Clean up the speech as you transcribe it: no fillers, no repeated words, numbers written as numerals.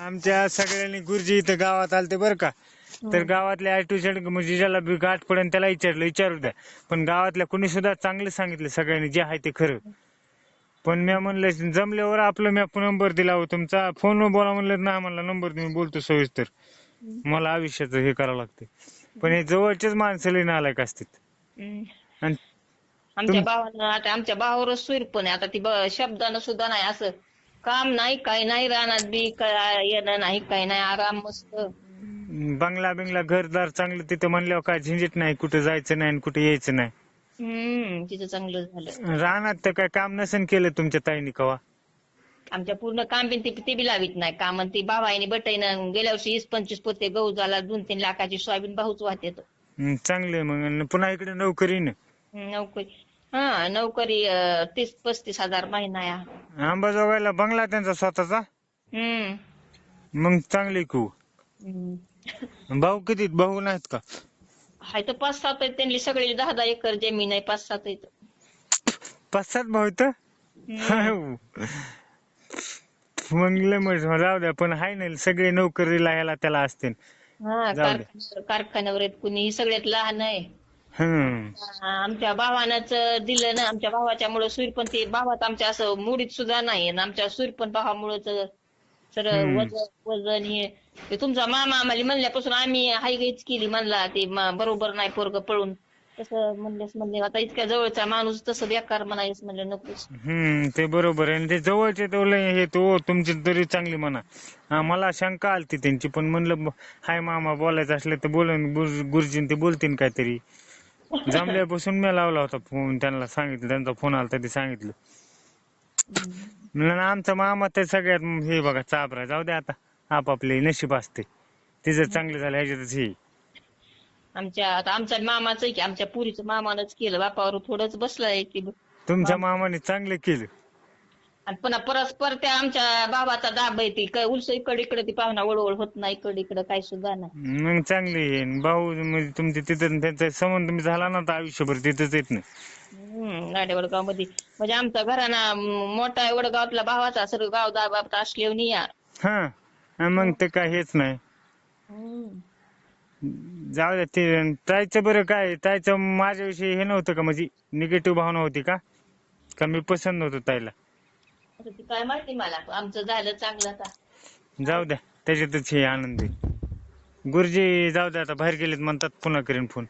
आमच्या सगळ्यांनी गुरुजी इथं गावात आलते बरं का. तर गावातले A to Z म्हणजे ज्याला बी गाठ पडेल त्याला विचारू द्या. पण गावातल्या कुणी सुद्धा चांगलं सांगितलं सगळ्यांनी जे आहे ते खरं. पण मी म्हणलं जमल्यावर आपलं मी नंबर दिला हो तुमचा, फोनवर बोला म्हणलं ना, आम्हाला नंबर देऊन बोलतो सविस्तर. मला आयुष्याचं हे करावं लागते. पण हे जवळचेच माणसं लई नालायक असतात. आणि आमच्या भावानं आता आमच्या भावावरच सूर पण आहे. आता ती शब्दानं सुद्धा नाही, असं काम नाही काही नाही, रानात बी काय येणं नाही काही नाही, आराम मस्त. बंगला बिंगला घरदार चांगलं तिथं म्हणल्यावर काय झंझट नाही, कुठं जायचं नाही कुठे यायचं नाही. तिथं चांगलं झालं. रानात तर काय काम नसेल केलं तुमच्या ताईने कवा. आमच्या पूर्ण काम बिन ते बी लावित नाही काम. ती भावाईने बटाईनं गेल्या वर्षी 20-25 पोते गहू झाला, 2-3 लाखाची सोयाबीन भाऊच वाहते. चांगले मग पुन्हा इकडे नोकरी न नोकरी, नोकरी 30-35 हजार महिना या. अंबाजोगाईला बंगला त्यांचा स्वतःचा. मग चांगली कू. भाऊ किती भाऊ नाहीत का? हाय तर 5-7 आहेत त्यांनी, सगळे 10-10 एकर जमीन आहे, 5-7 आहेत. 5-7 भाऊ तर मग लय मग जाऊ द्या. पण हाय ना सगळे नोकरीला याला त्याला असते. कारखान्यावर आहेत कुणी, सगळ्यात लहान आहे. आमच्या भावानंच दिलं ना, आमच्या भावाच्या मुळे सूर पण ते भावात आमच्या असं मुडीत सुद्धा नाही. आमच्या सूर पण भावामुळेच सर वजन हे तुमचा मामा आम्हाला म्हणल्यापासून आम्ही हायगीच केली. म्हणला ते बरोबर नाही पोरग पळून, तसं म्हणले आता इतक्या जवळचा माणूस तसं बेकार म्हणायच, म्हणलं नकोच. ते बरोबर आहे. ते जवळचे तो हे तो तुमची तरी चांगली म्हणा. मला शंका आलती त्यांची, पण म्हणलं हाय मामा बोलायचं असलं तर बोलन, गुरुजीन ते बोलतील काहीतरी. जमल्यापासून मी लावला होता फोन त्यांना, सांगितलं त्यांचा फोन आला तर ते सांगितलं. म्हणलं आमचा मामा तर सगळ्यात हे बघा चाबरा. जाऊ दे आता, आपापले नशीब असते. तिचं चांगलं झालं ह्याच्यातच हे. आमच्या मामाचं की आमच्या पुरीचं मामानच केलं, बापावर थोडंच बसलाय की. तुमच्या मामाने चांगलं केलं. आणि पुन्हा परस्पर त्या आमच्या भावाचा दाब आहे, ती काय उलस इकडे ती पाहुणा वळवळ होत नाही, इकडे काय सुद्धा नाही. मग चांगली आहे. भाऊ म्हणजे तुमचे तिथं त्यांचा संबंध तुम्ही झाला ना तर आयुष्यभर तिथंच येत नाही. गाड्या वडगाव मध्ये म्हणजे आमचा घराना मोठा वडगावातला भावाचा सर्व गाव दाबात असले या. मग ते काय हेच नाही. जाऊ द्या. ते ताईचं बरं काय, ताईचं माझ्याविषयी हे नव्हतं का, म्हणजे निगेटिव्ह भावना होती का मी पसंत नव्हतो ताईला. काय माहिती मला, आमचं झालं चांगलं आता. जाऊ द्या, त्याच्यातच हे आनंद आहे. गुरुजी जाऊ द्या, आता बाहेर गेलेत म्हणतात, पुन्हा करेन फोन.